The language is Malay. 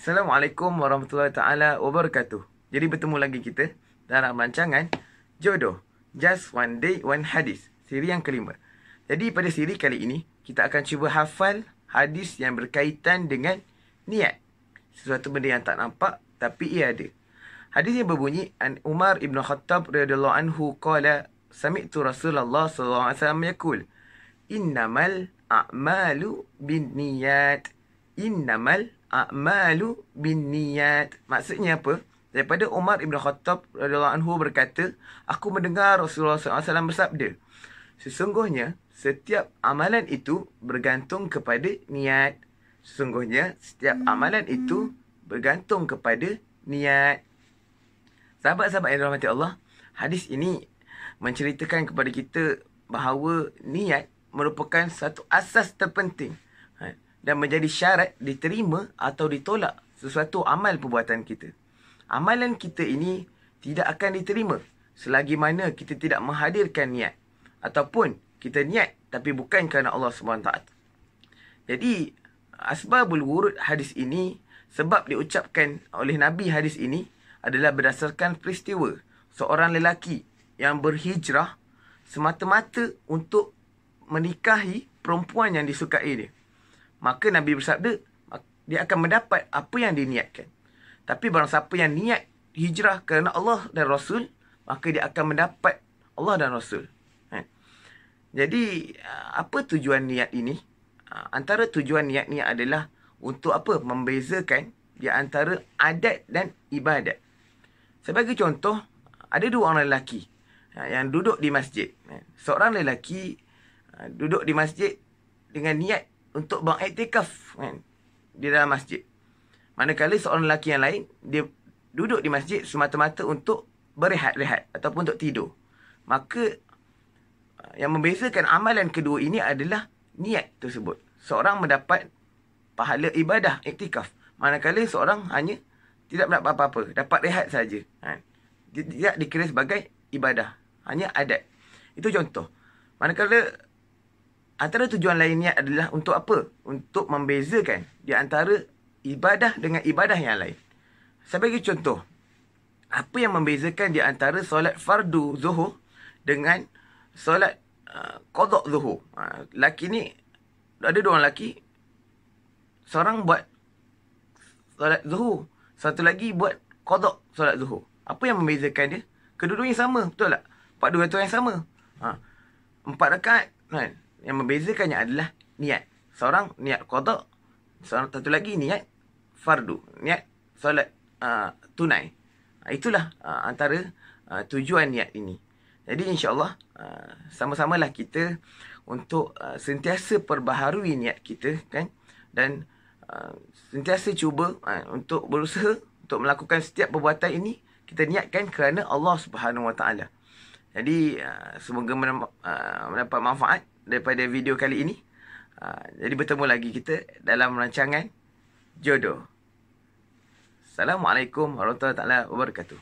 Assalamualaikum warahmatullahi taala wabarakatuh. Jadi bertemu lagi kita dalam rancangan Jodoh, Just One Day One Hadis, siri yang kelima. Jadi pada siri kali ini kita akan cuba hafal hadis yang berkaitan dengan niat. Sesuatu benda yang tak nampak tapi ia ada. Hadis yang berbunyi, An Umar ibn Khattab radhiyallahu anhu qala sami'tu Rasulullah sallallahu alaihi wasallam yaqul innamal a'malu binniyat. Innamal a'malu binniyat. Maksudnya apa? Daripada Umar ibn Khattab radhiyallahu anhu berkata, aku mendengar Rasulullah SAW bersabda, sesungguhnya setiap amalan itu bergantung kepada niat. Sesungguhnya setiap amalan itu bergantung kepada niat. Sahabat-sahabat yang dirahmati Allah, hadis ini menceritakan kepada kita bahawa niat merupakan satu asas terpenting dan menjadi syarat diterima atau ditolak sesuatu amal perbuatan kita. Amalan kita ini tidak akan diterima selagi mana kita tidak menghadirkan niat, ataupun kita niat tapi bukan kerana Allah SWT. Jadi asbabul wurud hadis ini, sebab diucapkan oleh Nabi hadis ini adalah berdasarkan peristiwa seorang lelaki yang berhijrah semata-mata untuk menikahi perempuan yang disukai dia. Maka Nabi bersabda, dia akan mendapat apa yang diniatkan. Tapi barang siapa yang niat hijrah kerana Allah dan Rasul, maka dia akan mendapat Allah dan Rasul. Jadi, apa tujuan niat ini? Antara tujuan niat ni adalah untuk apa? Membezakan di antara adat dan ibadat. Sebagai contoh, ada dua orang lelaki yang duduk di masjid. Seorang lelaki duduk di masjid dengan niat untuk beriktikaf di dalam masjid. Manakala seorang lelaki yang lain, dia duduk di masjid semata-mata untuk berehat-rehat ataupun untuk tidur. Maka yang membezakan amalan kedua ini adalah niat tersebut. Seorang mendapat pahala ibadah iktikaf, manakala seorang hanya tidak mendapat apa-apa, dapat rehat saja. Tidak dikira sebagai ibadah, hanya adat. Itu contoh. Manakala antara tujuan lainnya adalah untuk apa? Untuk membezakan di antara ibadah dengan ibadah yang lain. Sebagai contoh, apa yang membezakan di antara solat fardu zuhur dengan solat qada zuhur? Lelaki ni, ada dua orang lelaki. Seorang buat solat zuhur, satu lagi buat qada solat zuhur. Apa yang membezakan dia? Kedua-duanya sama, betul tak? 4 rakaat yang sama. 4 rakaat kan? Yang membezakannya adalah niat. Seorang niat qada, seorang satu lagi niat fardu, niat solat tunai. Itulah antara tujuan niat ini. Jadi insya-Allah sama-samalah kita untuk sentiasa perbaharui niat kita kan, dan sentiasa cuba untuk berusaha untuk melakukan setiap perbuatan ini kita niatkan kerana Allah Subhanahu Wa Taala. Jadi semoga mendapat manfaat daripada video kali ini. Jadi bertemu lagi kita dalam rancangan Jodoh. Assalamualaikum warahmatullahi wabarakatuh.